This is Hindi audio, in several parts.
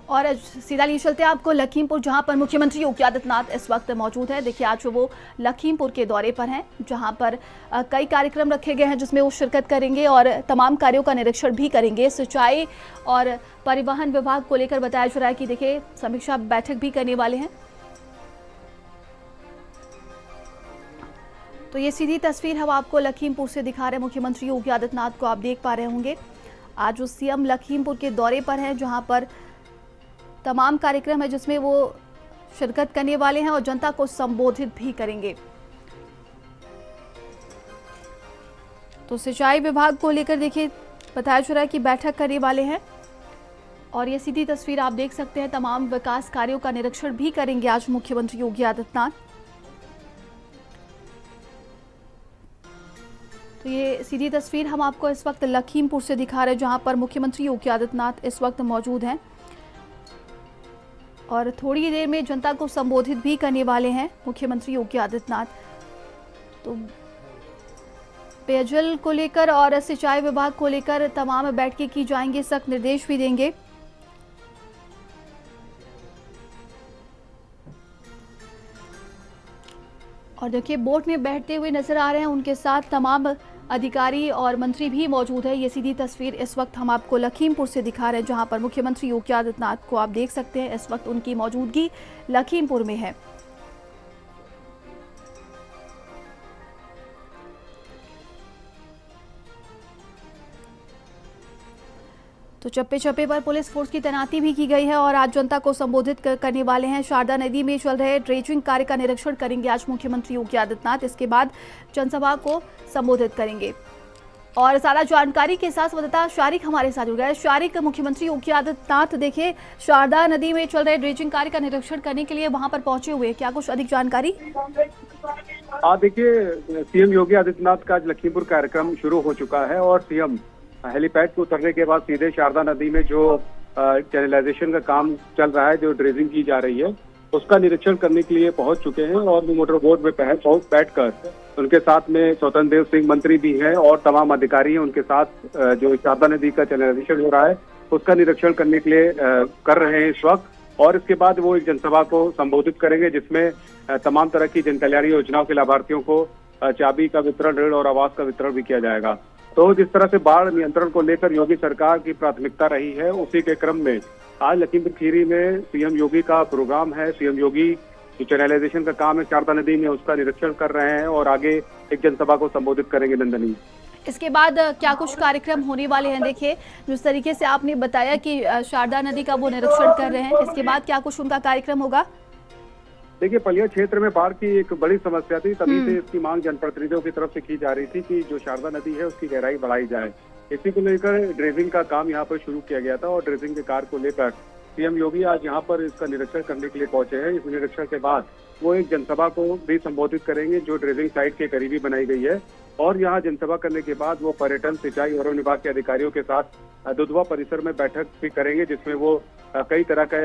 और सीधा लिए चलते हैं आपको लखीमपुर, जहां पर मुख्यमंत्री योगी आदित्यनाथ इस वक्त मौजूद है। देखिए, आज वो लखीमपुर के दौरे पर हैं, जहां पर कई कार्यक्रम रखे गए हैं जिसमें वो शिरकत करेंगे और तमाम कार्यों का निरीक्षण भी करेंगे। सिंचाई और परिवहन विभाग को लेकर बताया जा रहा है कि देखिए समीक्षा बैठक भी करने वाले हैं। तो ये सीधी तस्वीर हम आपको लखीमपुर से दिखा रहे हैं। मुख्यमंत्री योगी आदित्यनाथ को आप देख पा रहे होंगे। आज वो सीएम लखीमपुर के दौरे पर हैं, जहां पर तमाम कार्यक्रम है जिसमें वो शिरकत करने वाले हैं और जनता को संबोधित भी करेंगे। तो सिंचाई विभाग को लेकर देखिए बताया जा रहा है कि बैठक करने वाले हैं और ये सीधी तस्वीर आप देख सकते हैं। तमाम विकास कार्यों का निरीक्षण भी करेंगे आज मुख्यमंत्री योगी आदित्यनाथ। तो ये सीधी तस्वीर हम आपको इस वक्त लखीमपुर से दिखा रहे हैं, जहां पर मुख्यमंत्री योगी आदित्यनाथ इस वक्त मौजूद हैं और थोड़ी देर में जनता को संबोधित भी करने वाले हैं मुख्यमंत्री योगी आदित्यनाथ। तो पेयजल को लेकर और सिंचाई विभाग को लेकर तमाम बैठकें की जाएंगी, सख्त निर्देश भी देंगे। और देखिए बोट में बैठते हुए नजर आ रहे हैं, उनके साथ तमाम अधिकारी और मंत्री भी मौजूद है। ये सीधी तस्वीर इस वक्त हम आपको लखीमपुर से दिखा रहे हैं, जहां पर मुख्यमंत्री योगी आदित्यनाथ को आप देख सकते हैं। इस वक्त उनकी मौजूदगी लखीमपुर में है। तो चप्पे चप्पे पर पुलिस फोर्स की तैनाती भी की गई है और आज जनता को संबोधित करने वाले हैं। शारदा नदी में चल रहे ड्रेजिंग कार्य का निरीक्षण करेंगे आज मुख्यमंत्री योगी आदित्यनाथ। इसके बाद जनसभा को संबोधित करेंगे और सारा जानकारी के साथ संवाददाता शारिक हमारे साथ जुड़ गए। शारिक, मुख्यमंत्री योगी आदित्यनाथ देखिए शारदा नदी में चल रहे ड्रेजिंग कार्य का निरीक्षण करने के लिए वहां पर पहुंचे हुए, क्या कुछ अधिक जानकारी? देखिए, सीएम योगी आदित्यनाथ का आज लखीमपुर कार्यक्रम शुरू हो चुका है और सीएम हेलीपैड को उतरने के बाद सीधे शारदा नदी में जो चैनलाइजेशन का काम चल रहा है, जो ड्रेजिंग की जा रही है, उसका निरीक्षण करने के लिए पहुंच चुके हैं और मोटर बोट में बैठकर उनके साथ में स्वतंत्र देव सिंह मंत्री भी हैं और तमाम अधिकारी हैं उनके साथ। जो शारदा नदी का चैनलाइजेशन हो रहा है उसका निरीक्षण करने के लिए कर रहे हैं इस वक्त। और इसके बाद वो एक जनसभा को संबोधित करेंगे, जिसमें तमाम तरह की जन कल्याण योजनाओं के लाभार्थियों को चाबी का वितरण, ऋण और आवास का वितरण भी किया जाएगा। तो जिस तरह से बाढ़ नियंत्रण को लेकर योगी सरकार की प्राथमिकता रही है, उसी के क्रम में आज लखीमपुर खीरी में सीएम योगी का प्रोग्राम है। सीएम योगी जो चैनलाइजेशन का काम है शारदा नदी में, उसका निरीक्षण कर रहे हैं और आगे एक जनसभा को संबोधित करेंगे नंदनी। इसके बाद क्या कुछ कार्यक्रम होने वाले हैं? देखिए जिस तरीके से आपने बताया कि शारदा नदी का वो निरीक्षण कर रहे हैं, इसके बाद क्या कुछ उनका कार्यक्रम होगा? देखिए, पलिया क्षेत्र में बाढ़ की एक बड़ी समस्या थी, तभी से इसकी मांग जनप्रतिनिधियों की तरफ से की जा रही थी कि जो शारदा नदी है उसकी गहराई बढ़ाई जाए। इसी को लेकर ड्रेजिंग का काम यहाँ पर शुरू किया गया था और ड्रेजिंग के कार्य को लेकर सीएम योगी आज यहाँ पर इसका निरीक्षण करने के लिए पहुंचे हैं। इस निरीक्षण के बाद वो एक जनसभा को भी संबोधित करेंगे जो ड्रेजिंग साइट के करीबी बनाई गई है और यहाँ जनसभा करने के बाद वो पर्यटन, सिंचाई और वन विभाग के अधिकारियों के साथ दुधवा परिसर में बैठक भी करेंगे, जिसमें वो कई तरह का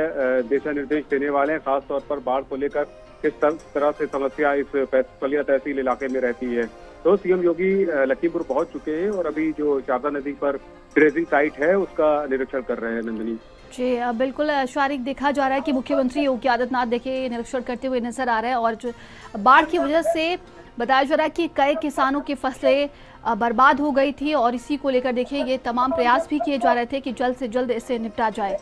दिशा निर्देश देने वाले हैं, खासतौर पर बाढ़ को लेकर किस तरह से समस्या इस पलिया तहसील इलाके में रहती है। तो सीएम योगी लखीमपुर पहुंच चुके हैं और अभी जो शारदा नदी पर ड्रेजिंग साइट है उसका निरीक्षण कर रहे हैं नंदिनी। जी बिल्कुल शारिक, देखा जा रहा है कि मुख्यमंत्री योगी आदित्यनाथ देखिए निरीक्षण करते हुए नजर आ रहे हैं और जो बाढ़ की वजह से बताया जा रहा है कि कई किसानों की फसलें बर्बाद हो गई थी और इसी को लेकर देखिए ये तमाम प्रयास भी किए जा रहे थे कि जल्द से जल्द इससे निपटा जाए।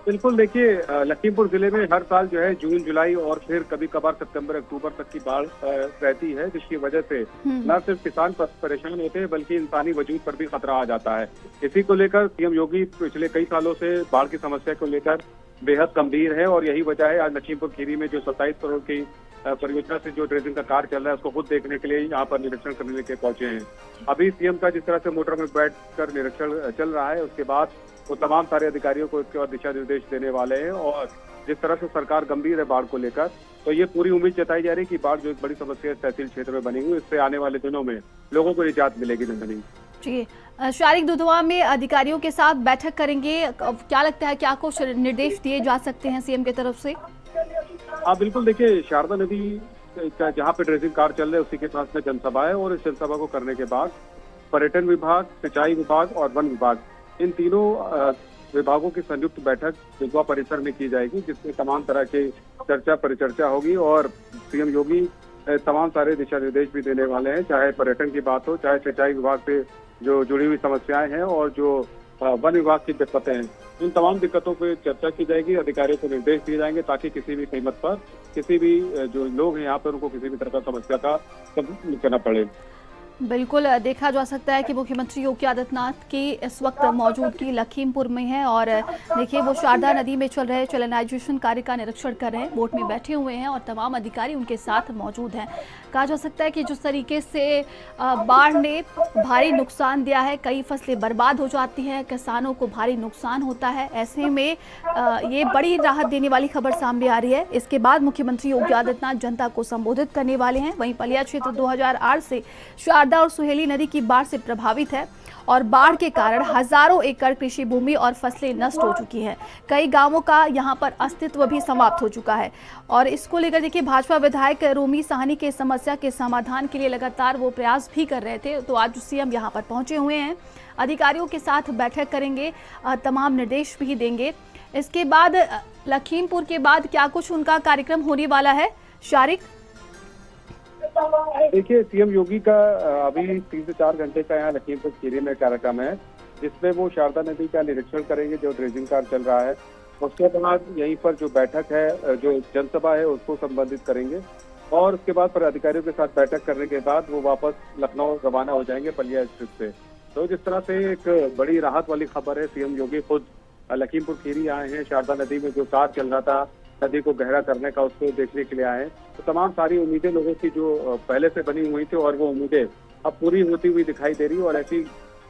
बिल्कुल, देखिए लखीमपुर जिले में हर साल जो है जून, जुलाई और फिर कभी कभार सितंबर, अक्टूबर तक की बाढ़ रहती है, जिसकी वजह से न सिर्फ किसान परेशान होते हैं बल्कि इंसानी वजूद पर भी खतरा आ जाता है। इसी को लेकर सीएम योगी पिछले कई सालों से बाढ़ की समस्या को लेकर बेहद गंभीर है और यही वजह है आज लखीमपुर खीरी में जो 27 करोड़ की परियोजना से जो ड्रेजिंग का कार्य चल रहा है उसको खुद देखने के लिए यहाँ पर निरीक्षण करने के पहुंचे हैं। अभी सीएम का जिस तरह से मोटर में बैठकर निरीक्षण चल रहा है, उसके बाद वो तमाम सारे अधिकारियों को इसके बाद दिशा निर्देश देने वाले हैं और जिस तरह से सरकार गंभीर है बाढ़ को लेकर, तो ये पूरी उम्मीद जताई जा रही है कि बाढ़ जो एक बड़ी समस्या तहसील क्षेत्र में बनी हुई, इससे आने वाले दिनों में लोगों को निजात मिलेगी नंदनी। जी शारिक, दुधवा में अधिकारियों के साथ बैठक करेंगे, क्या लगता है क्या कुछ निर्देश दिए जा सकते हैं सीएम की तरफ से? हाँ बिल्कुल, देखिए शारदा नदी जहाँ पे ड्रेजिंग कार्य चल रहे हैं उसी के पास में जनसभा है और इस जनसभा को करने के बाद पर्यटन विभाग, सिंचाई विभाग और वन विभाग, इन तीनों विभागों की संयुक्त बैठक दुधवा परिसर में की जाएगी, जिसमें तमाम तरह की चर्चा परिचर्चा होगी और सीएम योगी तमाम सारे दिशा निर्देश भी देने वाले हैं, चाहे पर्यटन की बात हो, चाहे सिंचाई विभाग से जो जुड़ी हुई समस्याएं हैं और जो वन विभाग की दिक्कतें हैं, इन तमाम दिक्कतों पर चर्चा की जाएगी। अधिकारियों को निर्देश दिए जाएंगे ताकि किसी भी कीमत पर किसी भी जो लोग हैं यहाँ पर उनको किसी भी तरह का समस्या का सामना करना पड़े। बिल्कुल देखा जा सकता है कि मुख्यमंत्री योगी आदित्यनाथ की इस वक्त मौजूदगी लखीमपुर में है और देखिए वो शारदा नदी में चल रहे चैनलाइजेशन कार्य का निरीक्षण कर रहे हैं, बोट में बैठे हुए हैं और तमाम अधिकारी उनके साथ मौजूद हैं। कहा जा सकता है कि जिस तरीके से बाढ़ ने भारी नुकसान दिया है, कई फसलें बर्बाद हो जाती हैं, किसानों को भारी नुकसान होता है, ऐसे में ये बड़ी राहत देने वाली खबर सामने आ रही है। इसके बाद मुख्यमंत्री योगी आदित्यनाथ जनता को संबोधित करने वाले हैं। वहीं पलिया क्षेत्र 2008 से शारदा और सुहेली नदी की बाढ़ से प्रभावित है और बाढ़ के कारण हजारों एकड़ कृषि भूमि और फसलें नष्ट हो चुकी हैं। कई गांवों का यहां पर अस्तित्व भी समाप्त हो चुका है और इसको लेकर देखिए भाजपा विधायक रोमी साहनी के समस्या के समाधान के लिए लगातार वो प्रयास भी कर रहे थे। तो आज सीएम यहां पर पहुंचे हुए हैं, अधिकारियों के साथ बैठक करेंगे, तमाम निर्देश भी देंगे। इसके बाद लखीमपुर के बाद क्या कुछ उनका कार्यक्रम होने वाला है शारिक? देखिए, सीएम योगी का अभी 3 से 4 घंटे का यहाँ लखीमपुर खीरी में कार्यक्रम है, जिसमें वो शारदा नदी का निरीक्षण करेंगे, जो ड्रेजिंग कार्य चल रहा है। उसके बाद यहीं पर जो बैठक है, जो जनसभा है, उसको संबोधित करेंगे और उसके बाद पर अधिकारियों के साथ बैठक करने के बाद वो वापस लखनऊ रवाना हो जाएंगे पलिया स्थित से। तो जिस तरह से एक बड़ी राहत वाली खबर है, सीएम योगी खुद लखीमपुर खीरी आए हैं। शारदा नदी में जो कार्य चल रहा था नदी को गहरा करने का, उसको देखने के लिए आए। तो तमाम सारी उम्मीदें लोगों की जो पहले से बनी हुई थी और वो उम्मीदें अब पूरी होती हुई दिखाई दे रही है और ऐसी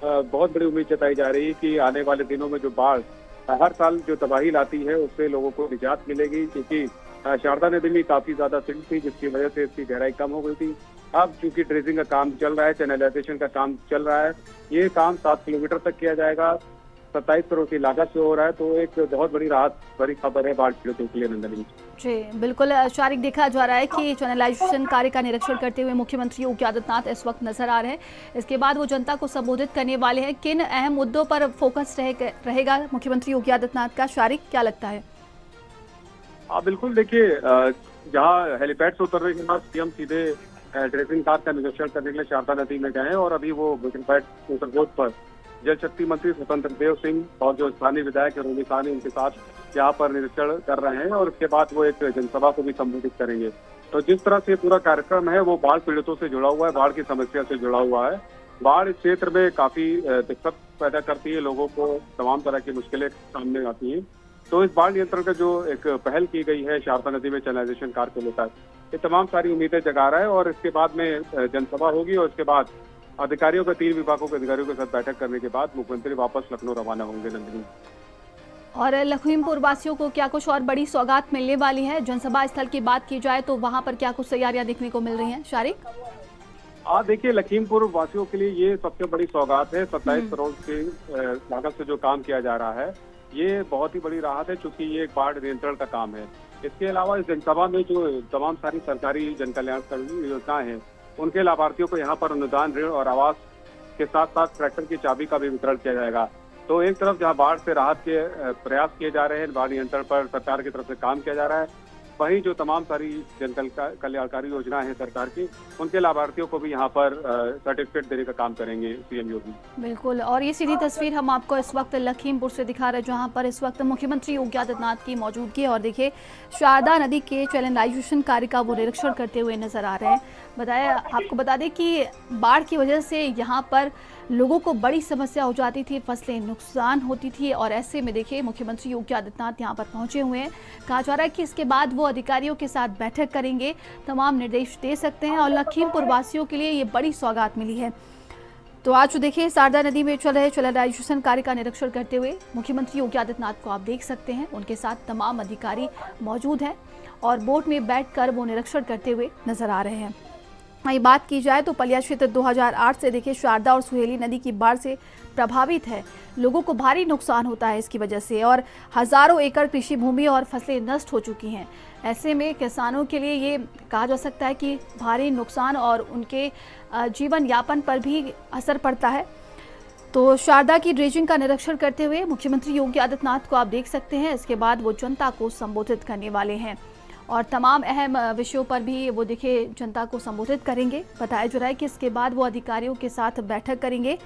बहुत बड़ी उम्मीद जताई जा रही है कि आने वाले दिनों में जो बाढ़ हर साल जो तबाही लाती है उससे लोगों को निजात मिलेगी, क्योंकि शारदा नदी में काफी ज्यादा सिल्ट थी, जिसकी वजह से इसकी गहराई कम हो गई थी। अब चूंकि ड्रेजिंग का काम चल रहा है, चैनलाइजेशन का काम चल रहा है, ये काम 7 किलोमीटर तक किया जाएगा, 27 करोड़ की लागत से हो रहा है। तो एक बहुत बड़ी राहत भरी खबर है बाढ़ पीड़ितों के लिए नंदनी जी। बिल्कुल शारिक, देखा जा रहा है कि चैनलाइजेशन कार्य का निरीक्षण करते हुए मुख्यमंत्री योगी आदित्यनाथ इस वक्त नजर आ रहे हैं। इसके बाद वो जनता को संबोधित करने वाले हैं। किन अहम मुद्दों पर फोकस रहेगा मुख्यमंत्री योगी आदित्यनाथ का, शारिक क्या लगता है? बिल्कुल, देखिए जहाँ हेलीपैड से उतरने के बाद सीएम सीधे ड्रेजिंग कार्य का निरीक्षण करने के लिए शारदा नदी में गए और अभी वो हेलीपैड उतरबोट पर जल शक्ति मंत्री स्वतंत्र देव सिंह और जो स्थानीय विधायक है रोमी साहनी, उनके साथ यहाँ पर निरीक्षण कर रहे हैं और उसके बाद वो एक जनसभा को भी संबोधित करेंगे। तो जिस तरह से पूरा कार्यक्रम है वो बाढ़ पीड़ितों से जुड़ा हुआ है, बाढ़ की समस्या से जुड़ा हुआ है। बाढ़ इस क्षेत्र में काफी दिक्कत पैदा करती है, लोगों को तमाम तरह की मुश्किलें सामने आती हैं। तो इस बाढ़ नियंत्रण का जो एक पहल की गई है शारदा नदी में चैनलाइजेशन कार्य को लेकर, ये तमाम सारी उम्मीदें जगा रहा है और इसके बाद में जनसभा होगी और उसके बाद अधिकारियों का 3 विभागों के अधिकारियों के साथ बैठक करने के बाद मुख्यमंत्री वापस लखनऊ रवाना होंगे नंदिनी। और लखीमपुर वासियों को क्या कुछ और बड़ी सौगात मिलने वाली है? जनसभा स्थल की बात की जाए तो वहां पर क्या कुछ तैयारियां देखने को मिल रही हैं शारिक? देखिए, लखीमपुर वासियों के लिए ये सबसे बड़ी सौगात है। 27 करोड़ की लागत से जो काम किया जा रहा है, ये बहुत ही बड़ी राहत है, चूंकि ये एक बाढ़ नियंत्रण का काम है। इसके अलावा इस जनसभा में जो तमाम सारी सरकारी जन कल्याणकारी योजनाएं हैं, उनके लाभार्थियों को यहाँ पर अनुदान, ऋण और आवास के साथ साथ ट्रैक्टर की चाबी का भी वितरण किया जाएगा। तो एक तरफ जहाँ बाढ़ से राहत के प्रयास किए जा रहे हैं, बाढ़ नियंत्रण पर सरकार की तरफ से काम किया जा रहा है, वहीं जो तमाम सारी जन कल्याणकारी योजनाएं हैं सरकार की, उनके लाभार्थियों को भी यहाँ पर सर्टिफिकेट देने का काम करेंगे सीएम योगी। बिल्कुल, और ये सीधी तस्वीर हम आपको इस वक्त लखीमपुर से दिखा रहे हैं, जहाँ पर इस वक्त मुख्यमंत्री योगी आदित्यनाथ की मौजूदगी है और देखिए शारदा नदी के चैनलाइजेशन कार्य का वो निरीक्षण करते हुए नजर आ रहे हैं। आपको बता दें कि बाढ़ की वजह से यहाँ पर लोगों को बड़ी समस्या हो जाती थी, फसलें नुकसान होती थी और ऐसे में देखिए मुख्यमंत्री योगी आदित्यनाथ यहाँ पर पहुंचे हुए हैं। कहा जा रहा है कि इसके बाद वो अधिकारियों के साथ बैठक करेंगे, तमाम निर्देश दे सकते हैं और लखीमपुर वासियों के लिए ये बड़ी सौगात मिली है। तो आज देखिए शारदा नदी में चल रहे चैनलाइजेशन कार्य का निरीक्षण करते हुए मुख्यमंत्री योगी आदित्यनाथ को आप देख सकते हैं, उनके साथ तमाम अधिकारी मौजूद हैं और बोट में बैठकर वो निरीक्षण करते हुए नजर आ रहे हैं। वहीं बात की जाए तो पलिया क्षेत्र 2008 से देखिए शारदा और सुहेली नदी की बाढ़ से प्रभावित है, लोगों को भारी नुकसान होता है इसकी वजह से और हजारों एकड़ कृषि भूमि और फसलें नष्ट हो चुकी हैं। ऐसे में किसानों के लिए ये कहा जा सकता है कि भारी नुकसान और उनके जीवन यापन पर भी असर पड़ता है। तो शारदा की ड्रेजिंग का निरीक्षण करते हुए मुख्यमंत्री योगी आदित्यनाथ को आप देख सकते हैं। इसके बाद वो जनता को संबोधित करने वाले हैं और तमाम अहम विषयों पर भी वो देखिए जनता को संबोधित करेंगे। बताया जा रहा है कि इसके बाद वो अधिकारियों के साथ बैठक करेंगे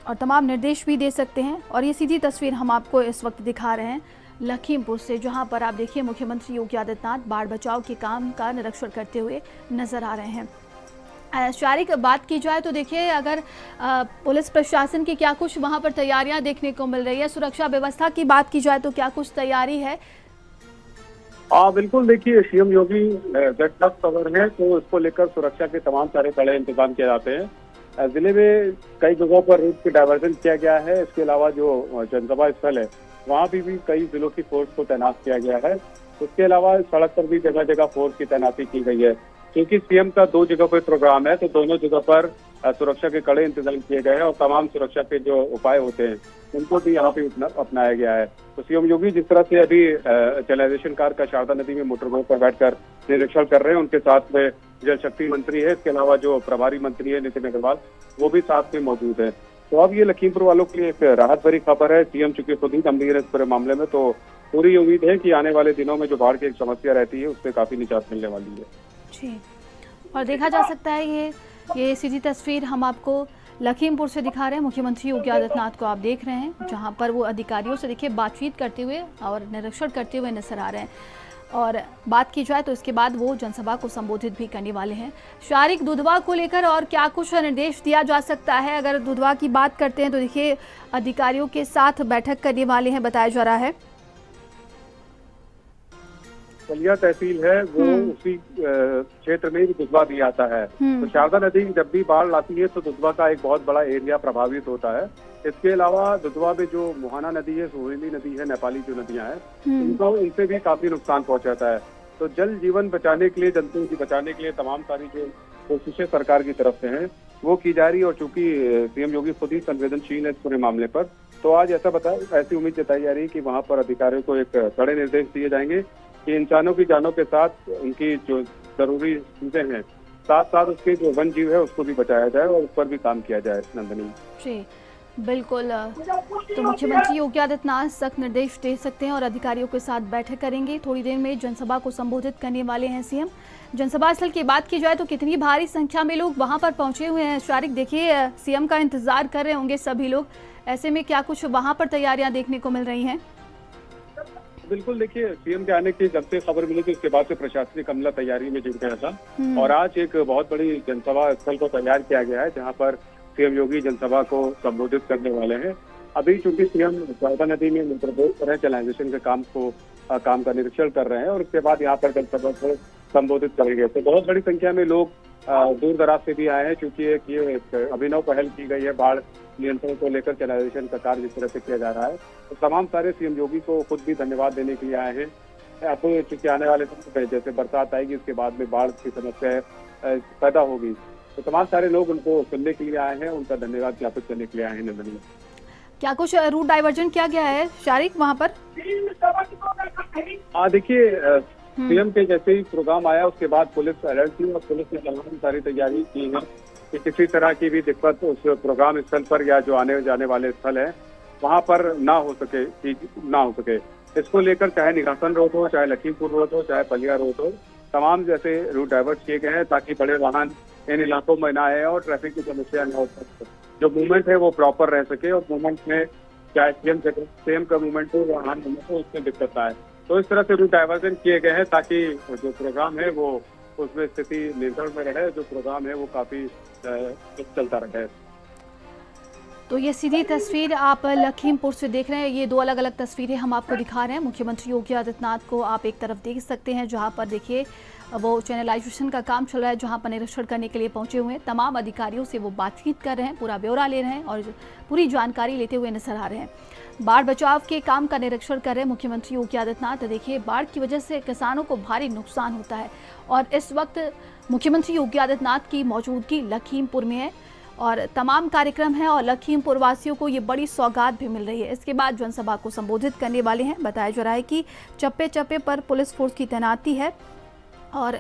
और तमाम निर्देश भी दे सकते हैं। और ये सीधी तस्वीर हम आपको इस वक्त दिखा रहे हैं लखीमपुर से, जहां पर आप देखिए मुख्यमंत्री योगी आदित्यनाथ बाढ़ बचाव के काम का निरीक्षण करते हुए नजर आ रहे हैं। शारिक, बात की जाए तो देखिए अगर पुलिस प्रशासन की क्या कुछ वहां पर तैयारियां देखने को मिल रही है, सुरक्षा व्यवस्था की बात की जाए तो क्या कुछ तैयारी है? बिल्कुल, देखिए सीएम योगी जब तक खबर है तो इसको लेकर सुरक्षा के तमाम सारे कड़े इंतजाम किए जाते हैं। जिले में कई जगहों पर रूट की डायवर्जन किया गया है। इसके अलावा जो जनसभा स्थल है वहाँ भी कई जिलों की फोर्स को तैनात किया गया है। उसके अलावा सड़क पर भी जगह जगह फोर्स की तैनाती की गई है। क्योंकि सीएम का 2 जगह पर प्रोग्राम है तो दोनों जगह पर सुरक्षा के कड़े इंतजाम किए गए हैं और तमाम सुरक्षा के जो उपाय होते हैं उनको भी यहाँ पे अपनाया गया है। तो सीएम योगी जिस तरह से अभी चैनलाइजेशन कार्य का शारदा नदी में मोटरबोट पर बैठकर निरीक्षण कर रहे हैं, उनके साथ में जल शक्ति मंत्री है, इसके अलावा जो प्रभारी मंत्री है नितिन अग्रवाल, वो भी साथ में मौजूद है। तो अब ये लखीमपुर वालों के लिए एक राहत भरी खबर है। सीएम चूंकि खुद ही गंभीर है इस पूरे मामले में, तो पूरी उम्मीद है कि आने वाले दिनों में जो बाढ़ की एक समस्या रहती है उससे काफी निजात मिलने वाली है। जी, और देखा जा सकता है ये सीधी तस्वीर हम आपको लखीमपुर से दिखा रहे हैं। मुख्यमंत्री योगी आदित्यनाथ को आप देख रहे हैं जहां पर वो अधिकारियों से देखिए बातचीत करते हुए और निरीक्षण करते हुए नजर आ रहे हैं। और बात की जाए तो इसके बाद वो जनसभा को संबोधित भी करने वाले हैं। शारिक, दुधवा को लेकर और क्या कुछ निर्देश दिया जा सकता है? अगर दुधवा की बात करते हैं तो देखिए अधिकारियों के साथ बैठक करने वाले हैं, बताया जा रहा है। बलिया तहसील है वो उसी क्षेत्र में भी दुधवा भी आता है। तो शारदा नदी जब भी बाढ़ आती है तो दुधवा का एक बहुत बड़ा एरिया प्रभावित होता है। इसके अलावा दुधवा में जो मोहाना नदी है, सोहेली नदी है, नेपाली जो नदियां हैं इनसे भी काफी नुकसान पहुंचाता है। तो जल जीवन बचाने के लिए, जंतुओं की बचाने के लिए तमाम सारी जो कोशिशें सरकार की तरफ से हैं वो की जा रही है। और चूंकि सीएम योगी खुद ही संवेदनशील है इस पूरे मामले पर, तो आज ऐसी उम्मीद जताई जा रही है कि वहाँ पर अधिकारियों को एक कड़े निर्देश दिए जाएंगे कि इंसानों की जानों के साथ उनकी जो जरूरी चीजें हैं, साथ साथ उसके जो वन जीव है उसको भी बचाया जाए और उस पर भी काम किया जाए। नंदनी जी, बिल्कुल। तो मुख्यमंत्री योगी आदित्यनाथ सख्त निर्देश दे सकते हैं और अधिकारियों के साथ बैठक करेंगे। थोड़ी देर में जनसभा को संबोधित करने वाले हैं सीएम। जनसभा स्थल की बात की जाए तो कितनी भारी संख्या में लोग वहां पर पहुंचे हुए हैं? शारिक, देखिए सीएम का इंतजार कर रहे होंगे सभी लोग, ऐसे में क्या कुछ वहां पर तैयारियां देखने को मिल रही हैं? बिल्कुल, देखिए सीएम के आने की जब से खबर मिली थी उसके बाद से प्रशासनिक अमला तैयारी में जुट गया था और आज एक बहुत बड़ी जनसभा स्थल को तैयार किया गया है जहां पर सीएम योगी जनसभा को संबोधित करने वाले हैं। अभी चूंकि सीएम शारदा नदी में मोटरबोट पर चैनलाइजेशन के काम का निरीक्षण कर रहे हैं और उसके बाद यहाँ पर जनसभा को संबोधित करेंगे। तो बहुत बड़ी संख्या में लोग दूर दराज से भी आए हैं क्योंकि एक अभिनव पहल की गई है बाढ़ नियंत्रण को लेकर। चैनलाइजेशन का कार्य जिस तरह से किया जा रहा है तो तमाम सारे सीएम योगी को खुद भी धन्यवाद देने के लिए आए हैं। अब चूंकि आने वाले समय जैसे बरसात आएगी उसके बाद में बाढ़ की समस्या पैदा होगी तो तमाम सारे लोग उनको सुनने के लिए आए हैं, उनका धन्यवाद ज्ञापित करने के लिए आए हैं। नंदनी, क्या कुछ रूट डाइवर्जन किया गया है शारिक वहाँ पर? देखिए सीएम के जैसे ही प्रोग्राम आया उसके बाद पुलिस अलर्ट थी और पुलिस ने तमाम सारी तैयारी की है कि किसी तरह की भी दिक्कत उस प्रोग्राम स्थल पर या जो आने जाने वाले स्थल है वहाँ पर ना हो सके। इसको लेकर चाहे निघासन रोड हो, चाहे लखीमपुर रोड हो, चाहे बलिया रोड हो, तमाम जैसे रूट डाइवर्ट किए गए हैं ताकि बड़े वाहन इन इलाकों में ना आए और ट्रैफिक की समस्या न हो सके। जो मूवमेंट है वो प्रॉपर रह सके और मूवमेंट में चाहे सीएम का मूवमेंट हो या वाहन मूवमेंट हो उसमें दिक्कत आए। तो इस तरह से रूट डाइवर्जन किए गए हैं ताकि जो प्रोग्राम है वो उसमें स्थिति नियंत्रण में रहे, जो प्रोग्राम है वो काफी चलता रहे। तो ये सीधी तस्वीर आप लखीमपुर से देख रहे हैं। ये 2 अलग अलग तस्वीरें हम आपको दिखा रहे हैं। मुख्यमंत्री योगी आदित्यनाथ को आप एक तरफ देख सकते हैं जहां पर देखिए वो चैनलाइजेशन का काम चल रहा है, जहां पर निरीक्षण करने के लिए पहुंचे हुए हैं। तमाम अधिकारियों से वो बातचीत कर रहे हैं, पूरा ब्यौरा ले रहे हैं और पूरी जानकारी लेते हुए नजर आ रहे हैं। बाढ़ बचाव के काम का निरीक्षण कर रहे हैं मुख्यमंत्री योगी आदित्यनाथ। देखिए बाढ़ की वजह से किसानों को भारी नुकसान होता है और इस वक्त मुख्यमंत्री योगी आदित्यनाथ की मौजूदगी लखीमपुर में है और तमाम कार्यक्रम है और लखीमपुर वासियों को ये बड़ी सौगात भी मिल रही है। इसके बाद जनसभा को संबोधित करने वाले हैं। बताया जा रहा है कि चप्पे चप्पे पर पुलिस फोर्स की तैनाती है और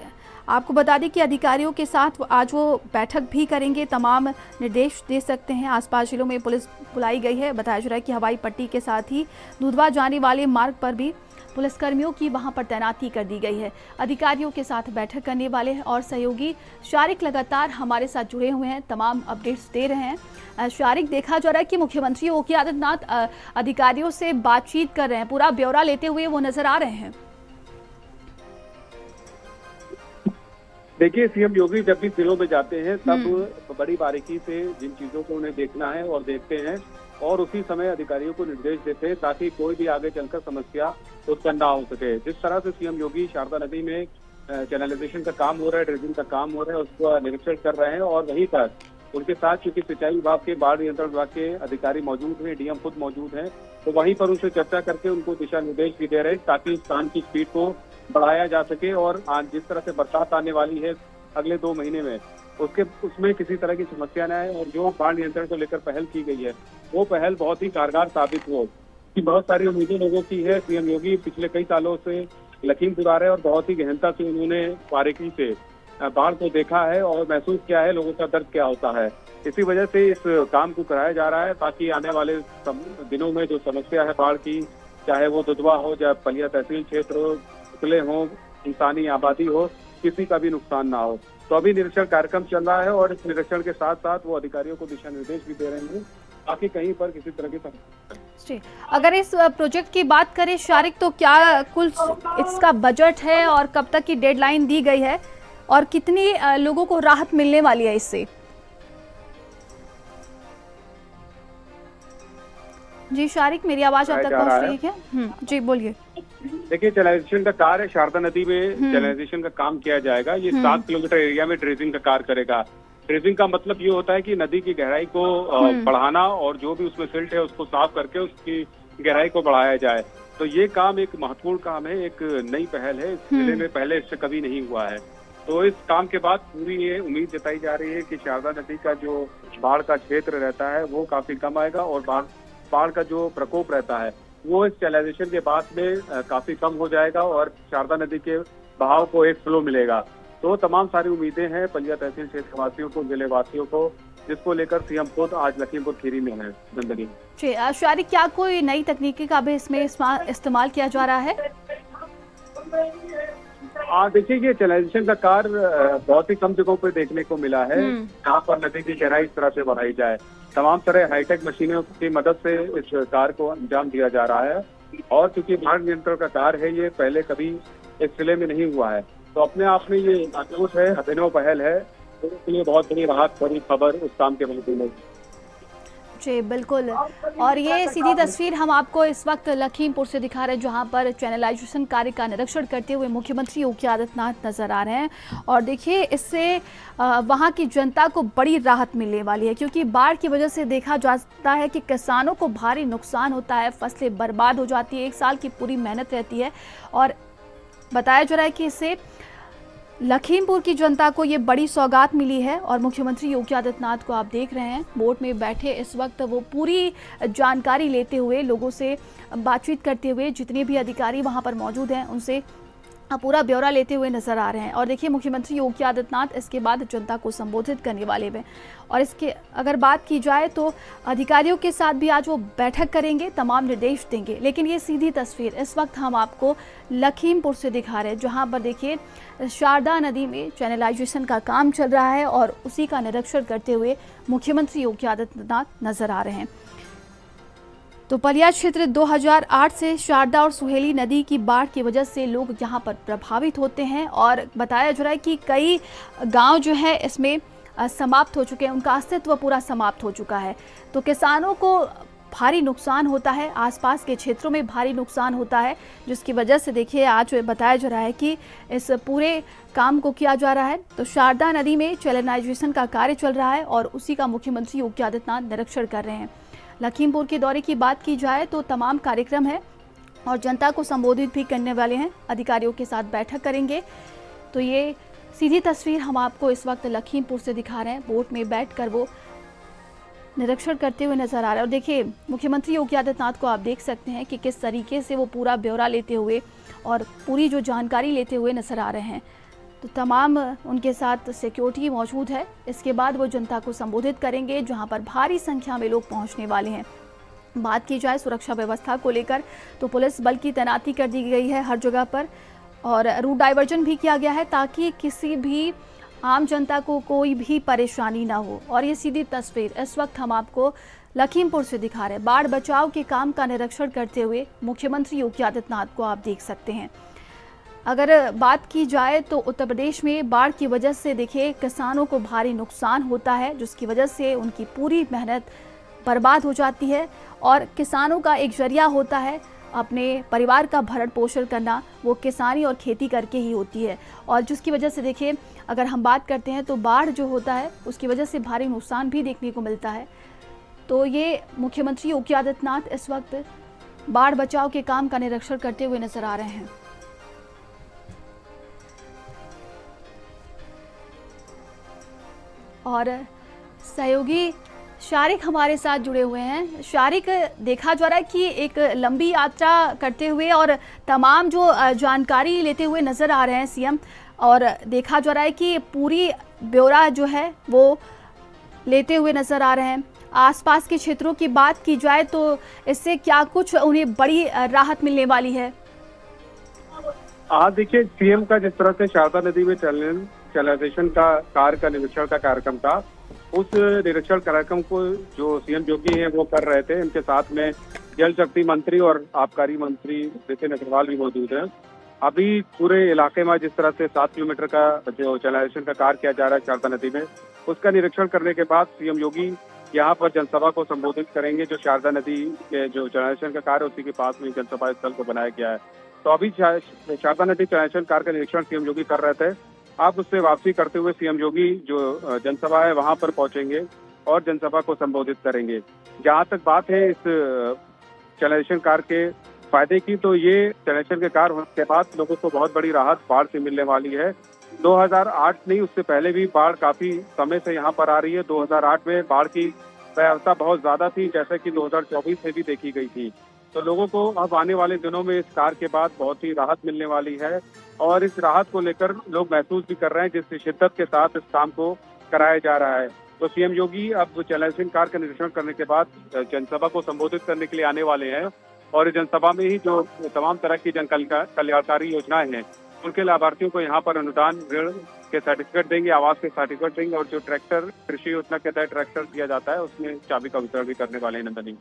आपको बता दें कि अधिकारियों के साथ आज वो बैठक भी करेंगे, तमाम निर्देश दे सकते हैं। आसपास जिलों में पुलिस बुलाई गई है। बताया जा रहा है कि हवाई पट्टी के साथ ही दुधवा जाने वाले मार्ग पर भी पुलिसकर्मियों की वहां पर तैनाती कर दी गई है। अधिकारियों के साथ बैठक करने वाले हैं और सहयोगी शारिक लगातार हमारे साथ जुड़े हुए हैं, तमाम अपडेट्स दे रहे हैं। शारिक, देखा जा रहा है कि मुख्यमंत्री योगी आदित्यनाथ अधिकारियों से बातचीत कर रहे हैं, पूरा ब्यौरा लेते हुए वो नजर आ रहे हैं। देखिए, सीएम योगी जब भी जिलों में जाते हैं तब बड़ी बारीकी से जिन चीजों को उन्हें देखना है और देखते हैं और उसी समय अधिकारियों को निर्देश देते हैं ताकि कोई भी आगे चलकर समस्या उत्पन्न ना हो सके। जिस तरह से सीएम योगी शारदा नदी में चैनलाइजेशन का काम हो रहा है, ड्रेजिंग का काम हो रहा है, उसका निरीक्षण कर रहे हैं और वहीं पर उनके साथ चूंकि सिंचाई विभाग के, बाढ़ नियंत्रण विभाग के अधिकारी मौजूद हैं, डीएम खुद मौजूद हैं, तो वहीं पर उनसे चर्चा करके उनको दिशा निर्देश भी दे रहे हैं ताकि इस काम की स्पीड को बढ़ाया जा सके। और आज जिस तरह से बरसात आने वाली है अगले 2 महीने में, उसमें किसी तरह की समस्या न आए और जो बाढ़ नियंत्रण को लेकर पहल की गई है वो पहल बहुत ही कारगर साबित हो। कि बहुत सारी उम्मीदें लोगों की है। सीएम योगी पिछले कई सालों से लखीमपुर आ रहे हैं और बहुत ही गहनता से उन्होंने बारीकी से बाढ़ को देखा है और महसूस किया है लोगों का दर्द क्या होता है। इसी वजह से इस काम को कराया जा रहा है ताकि आने वाले दिनों में जो समस्या है बाढ़ की, चाहे वो दुधवा हो, चाहे पलिया तहसील क्षेत्र हो, किले हो, इंसानी आबादी हो, किसी का भी नुकसान ना हो। तो अभी निरीक्षण कार्यक्रम चल रहा है और इस निरीक्षण के साथ साथ वो अधिकारियों को दिशा निर्देश भी दे रहे हैं ताकि कहीं पर किसी तरह की समस्या। अगर इस प्रोजेक्ट की बात करें शारिक, तो क्या कुल इसका बजट है और कब तक की डेडलाइन दी गई है और कितनी लोगों को राहत मिलने वाली है इससे? जी शारिक, मेरी आवाज आप तक पहुंच रही है क्या? जी बोलिए। देखिए, चैनलाइजेशन का कार्य शारदा नदी में चैनलाइजेशन का काम किया जाएगा। ये 7 किलोमीटर एरिया में ड्रेजिंग का कार्य करेगा। ड्रेजिंग का मतलब ये होता है कि नदी की गहराई को बढ़ाना और जो भी उसमें सिल्ट है उसको साफ करके उसकी गहराई को बढ़ाया जाए। तो ये काम एक महत्वपूर्ण काम है, एक नई पहल है, इस जिले में पहले इससे कभी नहीं हुआ है। तो इस काम के बाद पूरी ये उम्मीद जताई जा रही है कि शारदा नदी का जो बाढ़ का क्षेत्र रहता है वो काफी कम आएगा और बाढ़ का जो प्रकोप रहता है वो इस चैनलाइजेशन के बाद में काफी कम हो जाएगा और शारदा नदी के बहाव को एक फ्लो मिलेगा। तो तमाम सारी उम्मीदें हैं पलिया तहसील क्षेत्र वासियों को, जिले वासियों को, जिसको लेकर सीएम खुद आज लखीमपुर खीरी में है। नंदनी जी शारिक, क्या कोई नई तकनीकी का भी इसमें इस्तेमाल किया जा रहा है? देखिए, ये चैनलाइजेशन का कार्य बहुत ही कम जगहों पर देखने को मिला है जहाँ पर नदी की गहराई इस तरह से बढ़ाई जाए। तमाम तरह हाईटेक मशीनों की मदद से इस कार्य को अंजाम दिया जा रहा है और चूंकि बाढ़ नियंत्रण का कार्य है ये पहले कभी इस जिले में नहीं हुआ है, तो अपने आप में ये अद्भुत है, अभिनव पहल है। तो इसके लिए बहुत बड़ी राहत, बड़ी खबर उस काम के बारे में। जी बिल्कुल, और ये सीधी तस्वीर हम आपको इस वक्त लखीमपुर से दिखा रहे हैं जहां पर चैनलाइजेशन कार्य का निरीक्षण करते हुए मुख्यमंत्री योगी आदित्यनाथ नजर आ रहे हैं। और देखिए, इससे वहां की जनता को बड़ी राहत मिलने वाली है क्योंकि बाढ़ की वजह से देखा जाता है कि किसानों को भारी नुकसान होता है, फसलें बर्बाद हो जाती है, 1 साल की पूरी मेहनत रहती है। और बताया जा रहा है कि इससे लखीमपुर की जनता को ये बड़ी सौगात मिली है। और मुख्यमंत्री योगी आदित्यनाथ को आप देख रहे हैं बोट में बैठे इस वक्त, वो पूरी जानकारी लेते हुए, लोगों से बातचीत करते हुए, जितने भी अधिकारी वहां पर मौजूद हैं उनसे पूरा ब्यौरा लेते हुए नजर आ रहे हैं। और देखिए, मुख्यमंत्री योगी आदित्यनाथ इसके बाद जनता को संबोधित करने वाले हैं। और इसके अगर बात की जाए तो अधिकारियों के साथ भी आज वो बैठक करेंगे, तमाम निर्देश देंगे। लेकिन ये सीधी तस्वीर इस वक्त हम आपको लखीमपुर से दिखा रहे हैं जहां पर देखिए शारदा नदी में चैनलाइजेशन का काम चल रहा है और उसी का निरीक्षण करते हुए मुख्यमंत्री योगी आदित्यनाथ नजर आ रहे हैं। तो पलिया क्षेत्र 2008 से शारदा और सुहेली नदी की बाढ़ की वजह से लोग यहाँ पर प्रभावित होते हैं और बताया जा रहा है कि कई गांव जो है इसमें समाप्त हो चुके हैं, उनका अस्तित्व पूरा समाप्त हो चुका है। तो किसानों को भारी नुकसान होता है, आसपास के क्षेत्रों में भारी नुकसान होता है, जिसकी वजह से देखिए आज बताया जा रहा है कि इस पूरे काम को किया जा रहा है। तो शारदा नदी में चैनलाइजेशन का कार्य चल रहा है और उसी का मुख्यमंत्री योगी आदित्यनाथ निरीक्षण कर रहे हैं। लखीमपुर के दौरे की बात की जाए तो तमाम कार्यक्रम है और जनता को संबोधित भी करने वाले हैं, अधिकारियों के साथ बैठक करेंगे। तो ये सीधी तस्वीर हम आपको इस वक्त लखीमपुर से दिखा रहे हैं, बोट में बैठकर वो निरीक्षण करते हुए नजर आ रहे हैं। और देखिए, मुख्यमंत्री योगी आदित्यनाथ को आप देख सकते हैं कि किस तरीके से वो पूरा ब्यौरा लेते हुए और पूरी जो जानकारी लेते हुए नजर आ रहे हैं। तो तमाम उनके साथ सिक्योरिटी मौजूद है। इसके बाद वो जनता को संबोधित करेंगे, जहां पर भारी संख्या में लोग पहुंचने वाले हैं। बात की जाए सुरक्षा व्यवस्था को लेकर तो पुलिस बल की तैनाती कर दी गई है हर जगह पर, और रूट डाइवर्जन भी किया गया है ताकि किसी भी आम जनता को कोई भी परेशानी ना हो। और ये सीधी तस्वीर इस वक्त हम आपको लखीमपुर से दिखा रहे हैं। बाढ़ बचाव के काम का निरीक्षण करते हुए मुख्यमंत्री योगी आदित्यनाथ को आप देख सकते हैं। अगर बात की जाए तो उत्तर प्रदेश में बाढ़ की वजह से देखिए किसानों को भारी नुकसान होता है, जिसकी वजह से उनकी पूरी मेहनत बर्बाद हो जाती है। और किसानों का एक जरिया होता है अपने परिवार का भरण पोषण करना, वो किसानी और खेती करके ही होती है। और जिसकी वजह से देखिए अगर हम बात करते हैं तो बाढ़ जो होता है उसकी वजह से भारी नुकसान भी देखने को मिलता है। तो ये मुख्यमंत्री योगी आदित्यनाथ इस वक्त बाढ़ बचाव के काम का निरीक्षण करते हुए नजर आ रहे हैं। और सहयोगी शारिक हमारे साथ जुड़े हुए हैं। शारिक, देखा जा रहा है कि एक लंबी यात्रा करते हुए और तमाम जो जानकारी लेते हुए नज़र आ रहे हैं सीएम, और देखा जा रहा है कि पूरी ब्यौरा जो है वो लेते हुए नज़र आ रहे हैं। आसपास के क्षेत्रों की बात की जाए तो इससे क्या कुछ उन्हें बड़ी राहत मिलने वाली है? हाँ, देखिए, सीएम का जिस तरह से शारदा नदी में चैनलाइजेशन का कार्य का निरीक्षण का कार्यक्रम था, उस निरीक्षण कार्यक्रम को जो सीएम योगी हैं वो कर रहे थे, इनके साथ में जल शक्ति मंत्री और आबकारी मंत्री नितिन अग्रवाल भी मौजूद हैं। अभी पूरे इलाके में जिस तरह से 7 किलोमीटर का जो चैनलाइजेशन का कार्य किया जा रहा है शारदा नदी में, उसका निरीक्षण करने के बाद सीएम योगी यहाँ पर जनसभा को संबोधित करेंगे। जो शारदा नदी के जो चैनलाइजेशन का कार्य उसी के पास में जनसभा स्थल को बनाया गया है। तो अभी शारदा नदी चैनलाइजेशन कार्य का निरीक्षण सीएम योगी कर रहे थे। आप उससे वापसी करते हुए सीएम योगी जो जनसभा है वहां पर पहुंचेंगे और जनसभा को संबोधित करेंगे। जहां तक बात है इस चैनलाइजेशन कार्य के फायदे की, तो ये चैनलाइजेशन के कार्य होने के बाद लोगों को बहुत बड़ी राहत बाढ़ से मिलने वाली है। 2008 नहीं, उससे पहले भी बाढ़ काफी समय से यहाँ पर आ रही है। 2008 में बाढ़ की भयावहता बहुत ज्यादा थी, जैसे कि 2024 में भी देखी गई थी। तो लोगों को अब आने वाले दिनों में इस कार्य के बाद बहुत ही राहत मिलने वाली है, और इस राहत को लेकर लोग महसूस भी कर रहे हैं, जिस शिद्दत के साथ इस काम को कराया जा रहा है। तो सीएम योगी अब चैनलाइजेशन कार्य का निरीक्षण करने के बाद जनसभा को संबोधित करने के लिए आने वाले हैं, और इस जनसभा में ही जो तमाम तरह की जन कल्याणकारी योजनाएं हैं उनके लाभार्थियों को यहाँ पर अनुदान, ऋण के सर्टिफिकेट देंगे, आवास के सर्टिफिकेट देंगे, और जो ट्रैक्टर कृषि योजना के तहत ट्रैक्टर दिया जाता है उसमें चाबी का वितरण भी करने वाले हैं। नंदनी,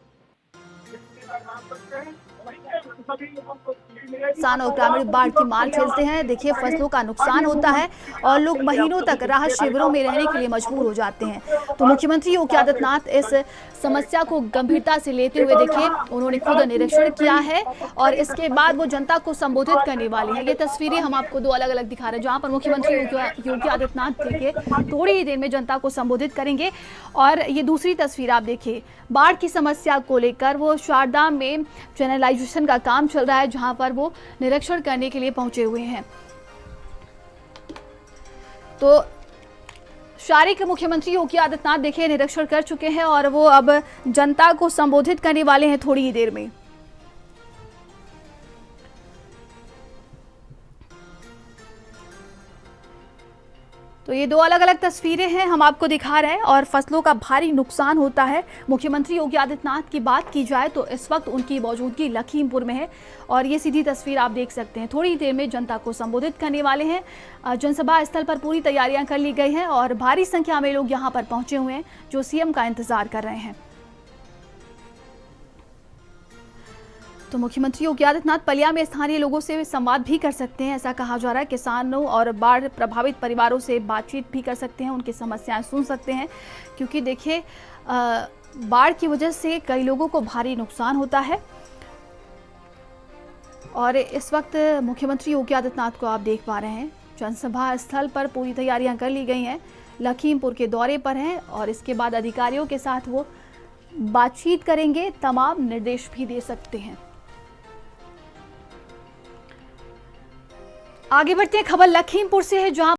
किसान और ग्रामीण बाढ़ की मार झेलते हैं। देखिए फसलों का नुकसान होता है और लोग महीनों तक राहत शिविरों में रहने के लिए मजबूर हो जाते हैं। तो मुख्यमंत्री योगी आदित्यनाथ इस समस्या को गंभीरता से लेते हुए देखिए उन्होंने खुद निरीक्षण किया है और इसके बाद वो जनता को संबोधित करने वाले हैं। ये तस्वीरें हम आपको दो अलग अलग दिखा रहे हैं, जहां पर मुख्यमंत्री योगी आदित्यनाथ देखिए थोड़ी ही देर में जनता को संबोधित करेंगे। और ये दूसरी तस्वीर आप देखिए, बाढ़ की समस्या को लेकर वो शारदा में चैनलाइजेशन का काम चल रहा है, जहां पर वो निरीक्षण करने के लिए पहुंचे हुए हैं। तो शारिक मुख्यमंत्री योगी आदित्यनाथ देखिए निरीक्षण कर चुके हैं और वो अब जनता को संबोधित करने वाले हैं थोड़ी ही देर में। तो ये दो अलग अलग तस्वीरें हैं हम आपको दिखा रहे हैं, और फसलों का भारी नुकसान होता है। मुख्यमंत्री योगी आदित्यनाथ की बात की जाए तो इस वक्त उनकी मौजूदगी लखीमपुर में है, और ये सीधी तस्वीर आप देख सकते हैं। थोड़ी देर में जनता को संबोधित करने वाले हैं। जनसभा स्थल पर पूरी तैयारियां कर ली गई हैं और भारी संख्या में लोग यहाँ पर पहुंचे हुए हैं जो सीएम का इंतजार कर रहे हैं। तो मुख्यमंत्री योगी आदित्यनाथ पलिया में स्थानीय लोगों से संवाद भी कर सकते हैं, ऐसा कहा जा रहा है। किसानों और बाढ़ प्रभावित परिवारों से बातचीत भी कर सकते हैं, उनकी समस्याएं सुन सकते हैं, क्योंकि देखिए बाढ़ की वजह से कई लोगों को भारी नुकसान होता है। और इस वक्त मुख्यमंत्री योगी आदित्यनाथ को आप देख पा रहे हैं, जनसभा स्थल पर पूरी तैयारियां कर ली गई हैं, लखीमपुर के दौरे पर हैं और इसके बाद अधिकारियों के साथ वो बातचीत करेंगे, तमाम निर्देश भी दे सकते हैं। आगे बढ़ते हैं, खबर लखीमपुर से है, जहां